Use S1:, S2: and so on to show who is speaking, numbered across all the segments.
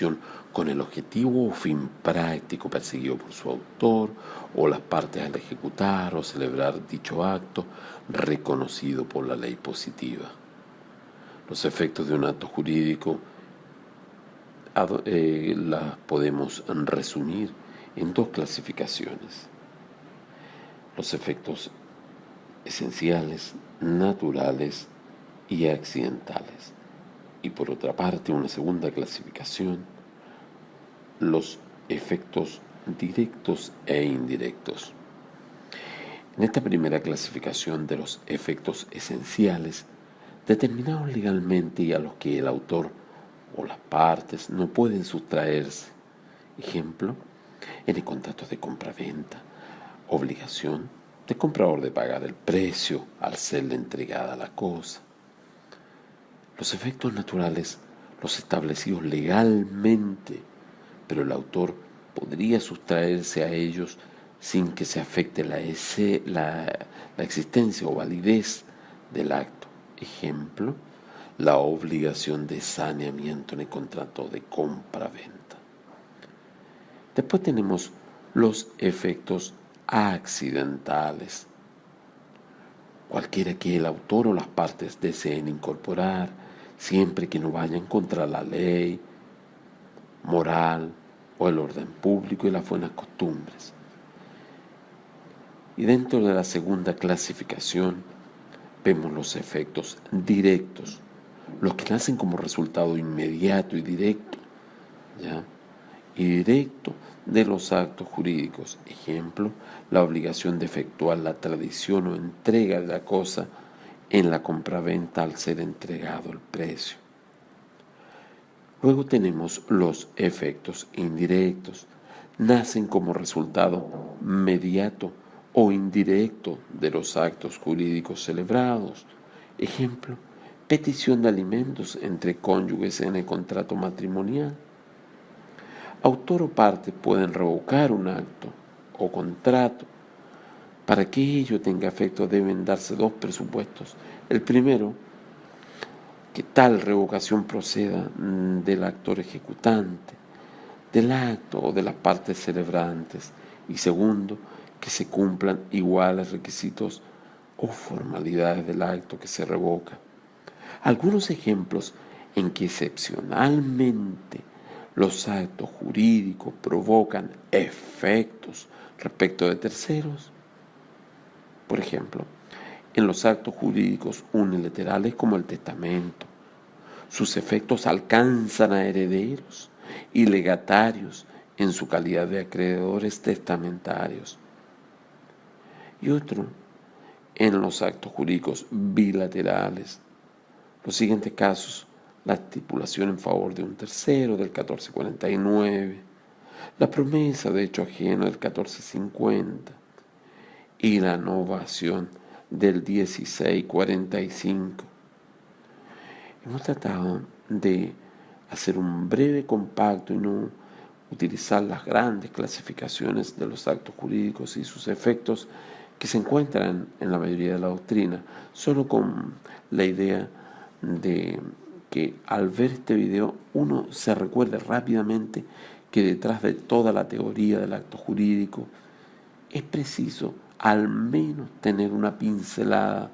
S1: relación con el objetivo o fin práctico perseguido por su autor o las partes al ejecutar o celebrar dicho acto reconocido por la ley positiva. Los efectos de un acto jurídico las podemos resumir en dos clasificaciones: los efectos esenciales, naturales y accidentales. Y por otra parte, una segunda clasificación, los efectos directos e indirectos. En esta primera clasificación de los efectos esenciales, determinados legalmente y a los que el autor o las partes no pueden sustraerse. Ejemplo, en el contrato de compra-venta, obligación del comprador de pagar el precio al serle entregada la cosa. Los efectos naturales, los establecidos legalmente, pero el autor podría sustraerse a ellos sin que se afecte la existencia o validez del acto. Ejemplo, la obligación de saneamiento en el contrato de compra-venta. Después tenemos los efectos accidentales. Cualquiera que el autor o las partes deseen incorporar, siempre que no vayan contra la ley, moral o el orden público y las buenas costumbres. Y dentro de la segunda clasificación vemos los efectos directos, los que nacen como resultado inmediato y directo, ¿ya? Y directo de los actos jurídicos. Ejemplo, la obligación de efectuar la tradición o entrega de la cosa en la compraventa al ser entregado el precio. Luego tenemos los efectos indirectos. Nacen como resultado mediato o indirecto de los actos jurídicos celebrados. Ejemplo, petición de alimentos entre cónyuges en el contrato matrimonial. Autor o parte pueden revocar un acto o contrato. Para que ello tenga efecto deben darse dos presupuestos. El primero, que tal revocación proceda del actor ejecutante, del acto o de las partes celebrantes. Y segundo, que se cumplan iguales requisitos o formalidades del acto que se revoca. Algunos ejemplos en que excepcionalmente los actos jurídicos provocan efectos respecto de terceros. Por ejemplo, en los actos jurídicos unilaterales como el testamento, sus efectos alcanzan a herederos y legatarios en su calidad de acreedores testamentarios. Y otro, en los actos jurídicos bilaterales. Los siguientes casos: la estipulación en favor de un tercero del 1449, la promesa de hecho ajeno del 1450 y la novación del 1645. Hemos tratado de hacer un breve compacto y no utilizar las grandes clasificaciones de los actos jurídicos y sus efectos que se encuentran en la mayoría de la doctrina, solo con la idea de que al ver este video uno se recuerde rápidamente que detrás de toda la teoría del acto jurídico es preciso al menos tener una pincelada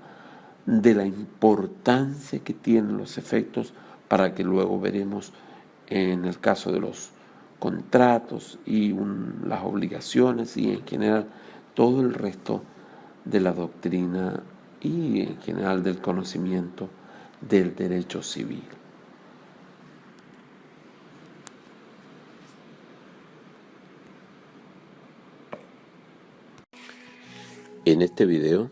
S1: de la importancia que tienen los efectos, para que luego veremos en el caso de los contratos y las obligaciones y en general todo el resto de la doctrina y en general del conocimiento del derecho civil. En este video,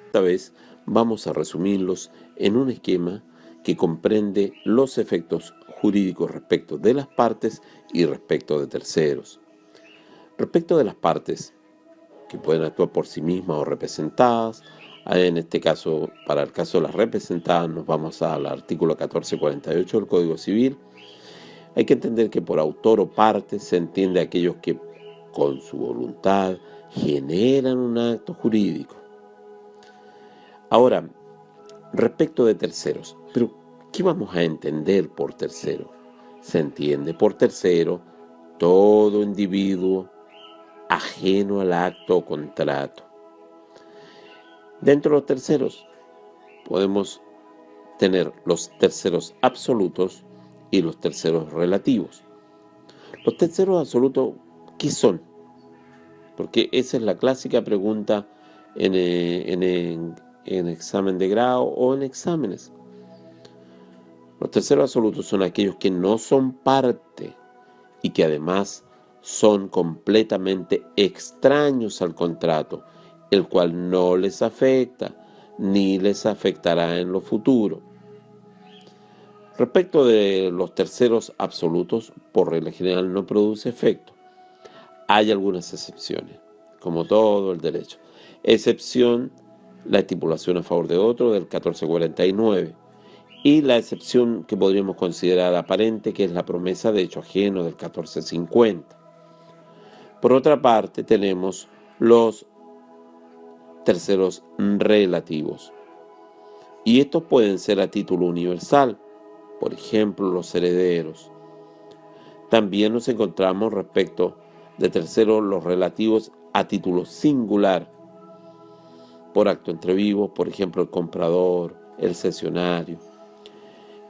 S1: esta vez vamos a resumirlos en un esquema que comprende los efectos jurídicos respecto de las partes y respecto de terceros. Respecto de las partes, que pueden actuar por sí mismas o representadas, en este caso, para el caso de las representadas, nos vamos al artículo 1448 del Código Civil. Hay que entender que por autor o parte se entiende a aquellos que con su voluntad generan un acto jurídico. Ahora, respecto de terceros, pero ¿qué vamos a entender por tercero? Se entiende por tercero todo individuo ajeno al acto o contrato. Dentro de los terceros podemos tener los terceros absolutos y los terceros relativos. Los terceros absolutos, ¿qué son? Porque esa es la clásica pregunta en examen de grado o en exámenes. Los terceros absolutos son aquellos que no son parte y que además son completamente extraños al contrato, el cual no les afecta ni les afectará en lo futuro. Respecto de los terceros absolutos, por regla general no produce efecto. Hay algunas excepciones, como todo el derecho. Excepción, la estipulación a favor de otro del 1449. Y la excepción que podríamos considerar aparente, que es la promesa de hecho ajeno del 1450. Por otra parte, tenemos los terceros relativos. Y estos pueden ser a título universal, por ejemplo, los herederos. También nos encontramos respecto de terceros los relativos a título singular, por acto entre vivos, por ejemplo, el comprador, el cesionario,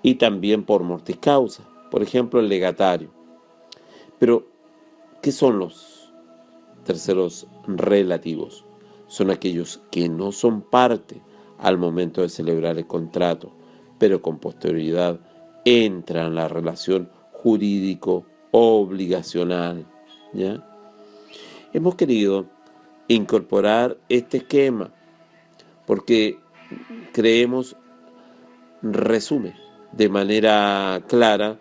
S1: y también por mortis causa, por ejemplo, el legatario. Pero, ¿qué son los terceros relativos? Son aquellos que no son parte al momento de celebrar el contrato, pero con posterioridad entran en la relación jurídico-obligacional, ¿ya? Hemos querido incorporar este esquema porque creemos resume de manera clara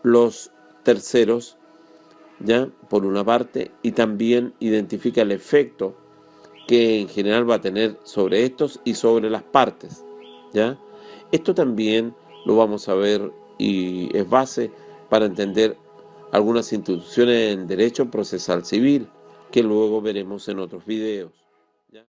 S1: los terceros, ¿ya? Por una parte, y también identifica el efecto que en general va a tener sobre estos y sobre las partes, ¿ya? Esto también lo vamos a ver y es base para entender algunas instituciones en derecho procesal civil que luego veremos en otros videos.